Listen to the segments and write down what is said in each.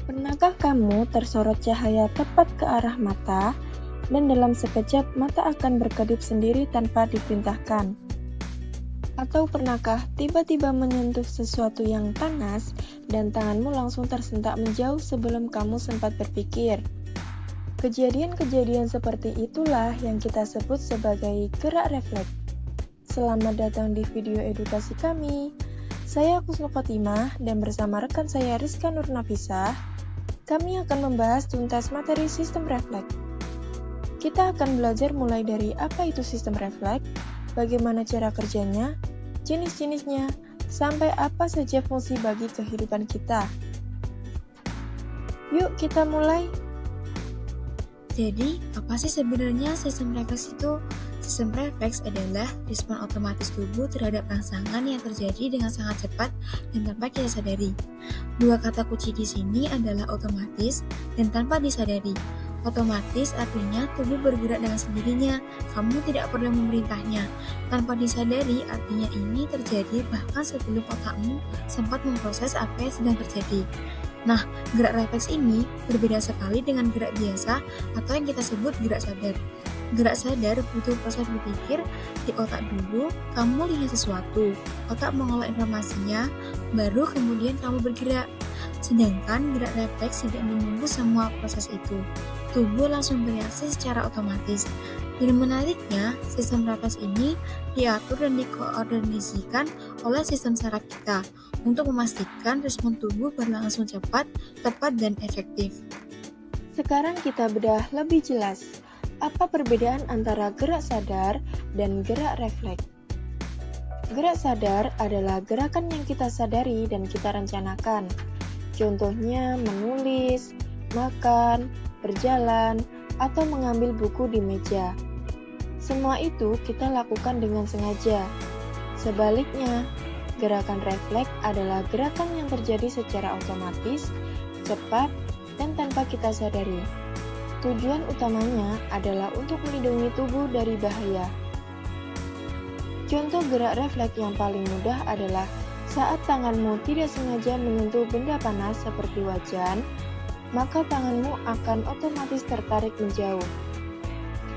Pernahkah kamu tersorot cahaya tepat ke arah mata, dan dalam sekejap mata akan berkedip sendiri tanpa diperintahkan? Atau pernahkah tiba-tiba menyentuh sesuatu yang panas, dan tanganmu langsung tersentak menjauh sebelum kamu sempat berpikir? Kejadian-kejadian seperti itulah yang kita sebut sebagai gerak refleks. Selamat datang di video edukasi kami. Saya Kusnul Khotimah dan bersama rekan saya Rizka Nurnafisah, kami akan membahas tuntas materi sistem refleks. Kita akan belajar mulai dari apa itu sistem refleks, bagaimana cara kerjanya, jenis-jenisnya, sampai apa saja fungsi bagi kehidupan kita. Yuk kita mulai. Jadi, apa sih sebenarnya sistem refleks itu? Sistem refleks adalah respon otomatis tubuh terhadap rangsangan yang terjadi dengan sangat cepat dan tanpa kita sadari. Dua kata kunci di sini adalah otomatis dan tanpa disadari. Otomatis artinya tubuh bergerak dengan sendirinya, kamu tidak perlu memerintahnya. Tanpa disadari artinya ini terjadi bahkan sebelum otakmu sempat memproses apa yang sedang terjadi. Nah, gerak refleks ini berbeda sekali dengan gerak biasa atau yang kita sebut gerak sadar. Gerak sadar butuh proses berpikir di otak dulu, kamu lihat sesuatu, otak mengolah informasinya, baru kemudian kamu bergerak. Sedangkan gerak refleks tidak menunggu semua proses itu. Tubuh langsung bereaksi secara otomatis. Dan menariknya, sistem refleks ini diatur dan dikoordinasikan oleh sistem saraf kita untuk memastikan respon tubuh berlangsung cepat, tepat, dan efektif. Sekarang kita bedah lebih jelas. Apa perbedaan antara gerak sadar dan gerak refleks? Gerak sadar adalah gerakan yang kita sadari dan kita rencanakan. Contohnya menulis, makan, berjalan, atau mengambil buku di meja. Semua itu kita lakukan dengan sengaja. Sebaliknya, gerakan refleks adalah gerakan yang terjadi secara otomatis, cepat, dan tanpa kita sadari. Tujuan utamanya adalah untuk melindungi tubuh dari bahaya. Contoh gerak refleks yang paling mudah adalah saat tanganmu tidak sengaja menyentuh benda panas seperti wajan, maka tanganmu akan otomatis tertarik menjauh.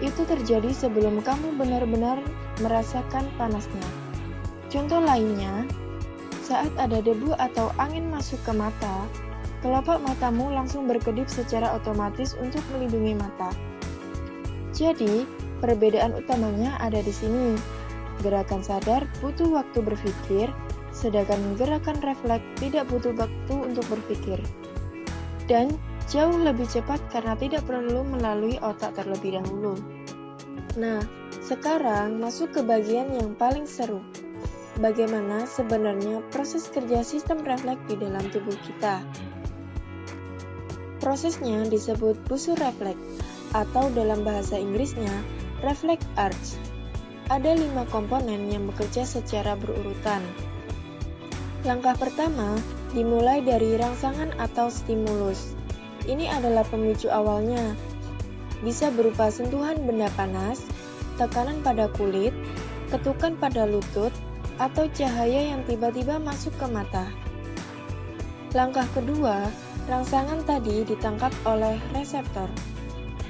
Itu terjadi sebelum kamu benar-benar merasakan panasnya. Contoh lainnya, saat ada debu atau angin masuk ke mata, kelopak matamu langsung berkedip secara otomatis untuk melindungi mata. Jadi, perbedaan utamanya ada di sini. Gerakan sadar butuh waktu berpikir, sedangkan gerakan refleks tidak butuh waktu untuk berpikir. Dan jauh lebih cepat karena tidak perlu melalui otak terlebih dahulu. Nah, sekarang masuk ke bagian yang paling seru. Bagaimana sebenarnya proses kerja sistem refleks di dalam tubuh kita? Prosesnya disebut busur refleks, atau dalam bahasa Inggrisnya, reflex arch. Ada 5 komponen yang bekerja secara berurutan. Langkah pertama, dimulai dari rangsangan atau stimulus. Ini adalah pemicu awalnya. Bisa berupa sentuhan benda panas, tekanan pada kulit, ketukan pada lutut, atau cahaya yang tiba-tiba masuk ke mata. Langkah kedua, rangsangan tadi ditangkap oleh reseptor.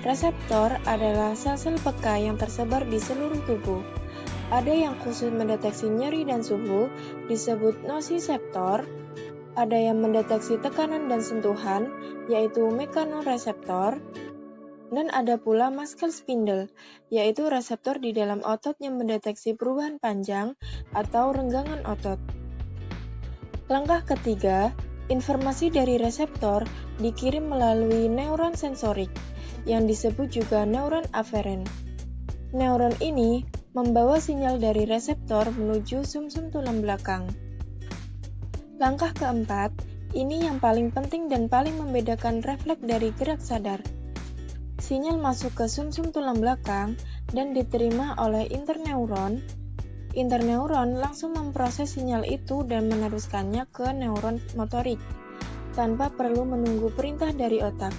Reseptor adalah sel-sel peka yang tersebar di seluruh tubuh. Ada yang khusus mendeteksi nyeri dan suhu, disebut nociceptor. Ada yang mendeteksi tekanan dan sentuhan, yaitu mechanoreseptor. Dan ada pula muscle spindle, yaitu reseptor di dalam otot yang mendeteksi perubahan panjang atau renggangan otot. Langkah ketiga, informasi dari reseptor dikirim melalui neuron sensorik, yang disebut juga neuron aferen. Neuron ini membawa sinyal dari reseptor menuju sumsum tulang belakang. Langkah keempat, ini yang paling penting dan paling membedakan refleks dari gerak sadar. Sinyal masuk ke sumsum tulang belakang dan diterima oleh interneuron. Interneuron langsung memproses sinyal itu dan meneruskannya ke neuron motorik, tanpa perlu menunggu perintah dari otak.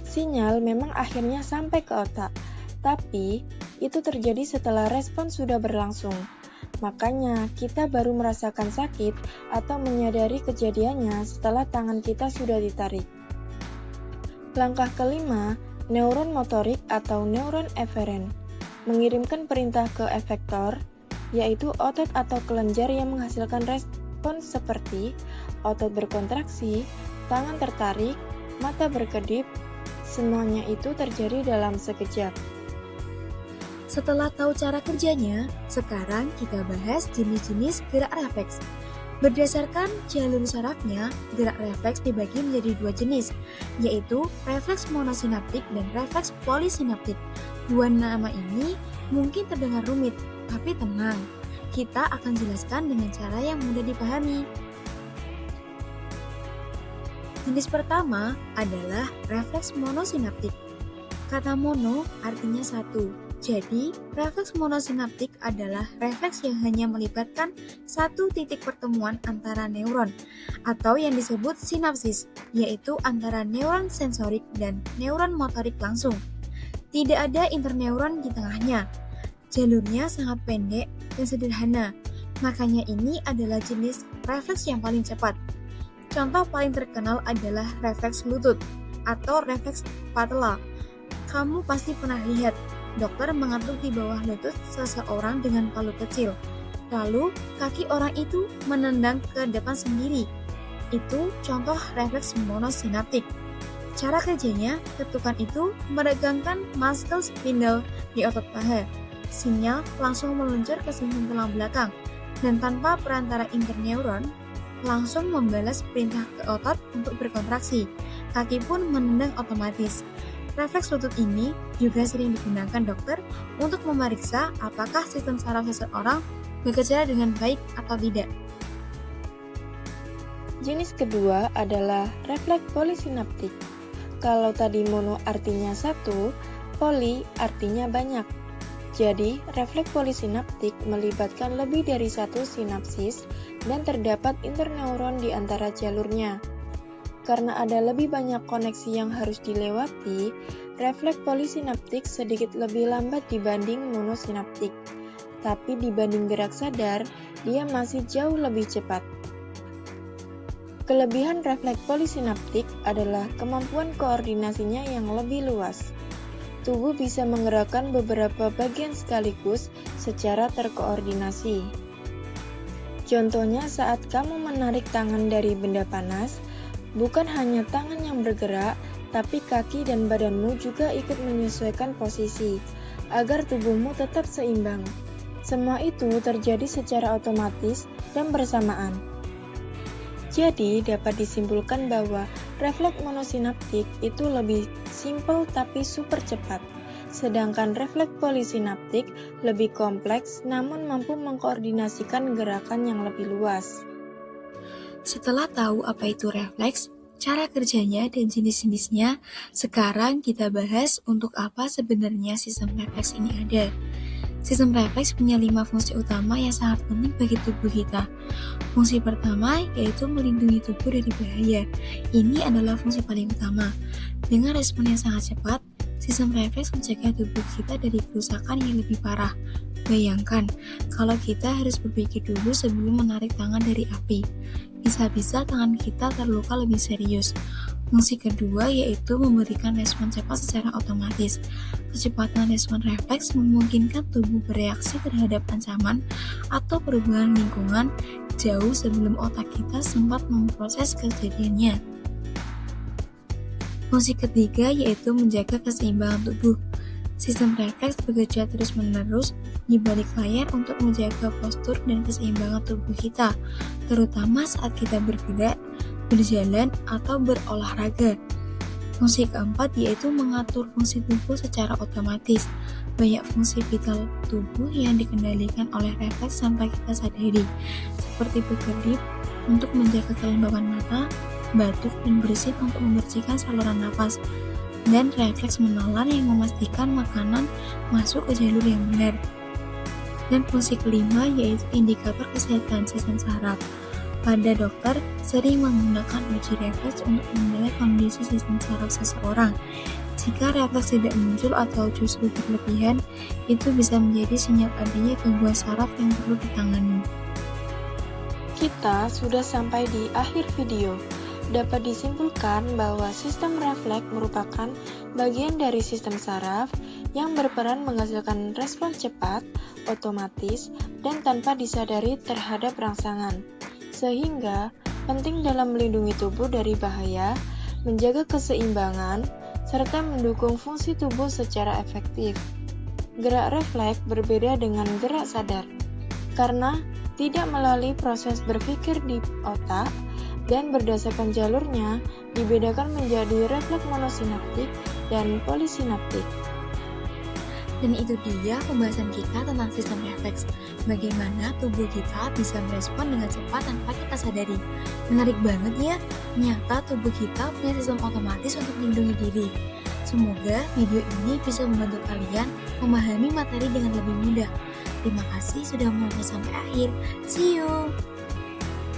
Sinyal memang akhirnya sampai ke otak, tapi itu terjadi setelah respon sudah berlangsung. Makanya, kita baru merasakan sakit atau menyadari kejadiannya setelah tangan kita sudah ditarik. Langkah kelima, neuron motorik atau neuron eferen. Mengirimkan perintah ke efektor, yaitu otot atau kelenjar yang menghasilkan respons seperti otot berkontraksi, tangan tertarik, mata berkedip. Semuanya itu terjadi dalam sekejap. Setelah tahu cara kerjanya, sekarang kita bahas jenis-jenis gerak refleks. Berdasarkan jalur sarafnya, gerak refleks dibagi menjadi dua jenis, yaitu refleks monosinaptik dan refleks polisinaptik. Dua nama ini mungkin terdengar rumit, tapi tenang, kita akan jelaskan dengan cara yang mudah dipahami. Jenis pertama adalah refleks monosinaptik. Kata mono artinya satu. Jadi, refleks monosinaptik adalah refleks yang hanya melibatkan satu titik pertemuan antara neuron, atau yang disebut sinapsis, yaitu antara neuron sensorik dan neuron motorik langsung. Tidak ada interneuron di tengahnya. Jalurnya sangat pendek dan sederhana, makanya ini adalah jenis refleks yang paling cepat. Contoh paling terkenal adalah refleks lutut atau refleks patella. Kamu pasti pernah lihat dokter mengatur di bawah lutut seseorang dengan palu kecil. Lalu, kaki orang itu menendang ke depan sendiri. Itu contoh refleks monosinaptik. Cara kerjanya, ketukan itu meregangkan muscle spindle di otot paha. Sinyal langsung meluncur ke sistem tulang belakang, dan tanpa perantara interneuron, langsung membalas perintah ke otot untuk berkontraksi. Kaki pun menendang otomatis. Refleks lutut ini juga sering digunakan dokter untuk memeriksa apakah sistem saraf seseorang bekerja dengan baik atau tidak. Jenis kedua adalah refleks polisinaptik. Kalau tadi mono artinya satu, poli artinya banyak. Jadi, refleks polisinaptik melibatkan lebih dari satu sinapsis dan terdapat interneuron di antara jalurnya. Karena ada lebih banyak koneksi yang harus dilewati, refleks polisinaptik sedikit lebih lambat dibanding monosinaptik. Tapi dibanding gerak sadar, dia masih jauh lebih cepat. Kelebihan refleks polisinaptik adalah kemampuan koordinasinya yang lebih luas. Tubuh bisa menggerakkan beberapa bagian sekaligus secara terkoordinasi. Contohnya saat kamu menarik tangan dari benda panas, bukan hanya tangan yang bergerak, tapi kaki dan badanmu juga ikut menyesuaikan posisi, agar tubuhmu tetap seimbang. Semua itu terjadi secara otomatis dan bersamaan. Jadi, dapat disimpulkan bahwa refleks monosinaptik itu lebih simpel tapi super cepat, sedangkan refleks polisinaptik lebih kompleks namun mampu mengkoordinasikan gerakan yang lebih luas. Setelah tahu apa itu refleks, cara kerjanya dan jenis-jenisnya, sekarang kita bahas untuk apa sebenarnya sistem refleks ini ada. Sistem refleks punya 5 fungsi utama yang sangat penting bagi tubuh kita. Fungsi pertama yaitu melindungi tubuh dari bahaya. Ini adalah fungsi paling utama. Dengan respon yang sangat cepat, sistem refleks mencegah tubuh kita dari kerusakan yang lebih parah. Bayangkan, kalau kita harus berpikir dulu sebelum menarik tangan dari api. Bisa-bisa tangan kita terluka lebih serius. Fungsi kedua yaitu memberikan respon cepat secara otomatis. Kecepatan respon refleks memungkinkan tubuh bereaksi terhadap ancaman atau perubahan lingkungan jauh sebelum otak kita sempat memproses kejadiannya. Fungsi ketiga yaitu menjaga keseimbangan tubuh. Sistem refleks bekerja terus-menerus di balik layar untuk menjaga postur dan keseimbangan tubuh kita, terutama saat kita bergerak, berjalan, atau berolahraga. Fungsi keempat yaitu mengatur fungsi tubuh secara otomatis. Banyak fungsi vital tubuh yang dikendalikan oleh refleks tanpa kita sadari, seperti berkedip untuk menjaga kelembapan mata, batuk, dan bersin untuk membersihkan saluran napas, dan refleks menelan yang memastikan makanan masuk ke jalur yang benar. Dan fungsi kelima yaitu indikator kesehatan sistem saraf. Pada dokter sering menggunakan uji refleks untuk menilai kondisi sistem saraf seseorang. Jika refleks tidak muncul atau justru berlebihan, itu bisa menjadi sinyal adanya gangguan saraf yang perlu ditangani. Kita sudah sampai di akhir video. Dapat disimpulkan bahwa sistem refleks merupakan bagian dari sistem saraf yang berperan menghasilkan respon cepat, otomatis, dan tanpa disadari terhadap rangsangan. Sehingga penting dalam melindungi tubuh dari bahaya, menjaga keseimbangan, serta mendukung fungsi tubuh secara efektif. Gerak refleks berbeda dengan gerak sadar, karena tidak melalui proses berpikir di otak, dan berdasarkan jalurnya dibedakan menjadi refleks monosinaptik dan polisinaptik. Dan itu dia pembahasan kita tentang sistem refleks. Bagaimana tubuh kita bisa merespon dengan cepat tanpa kita sadari. Menarik banget ya, ternyata tubuh kita punya sistem otomatis untuk melindungi diri. Semoga video ini bisa membantu kalian memahami materi dengan lebih mudah. Terima kasih sudah menonton sampai akhir. See you!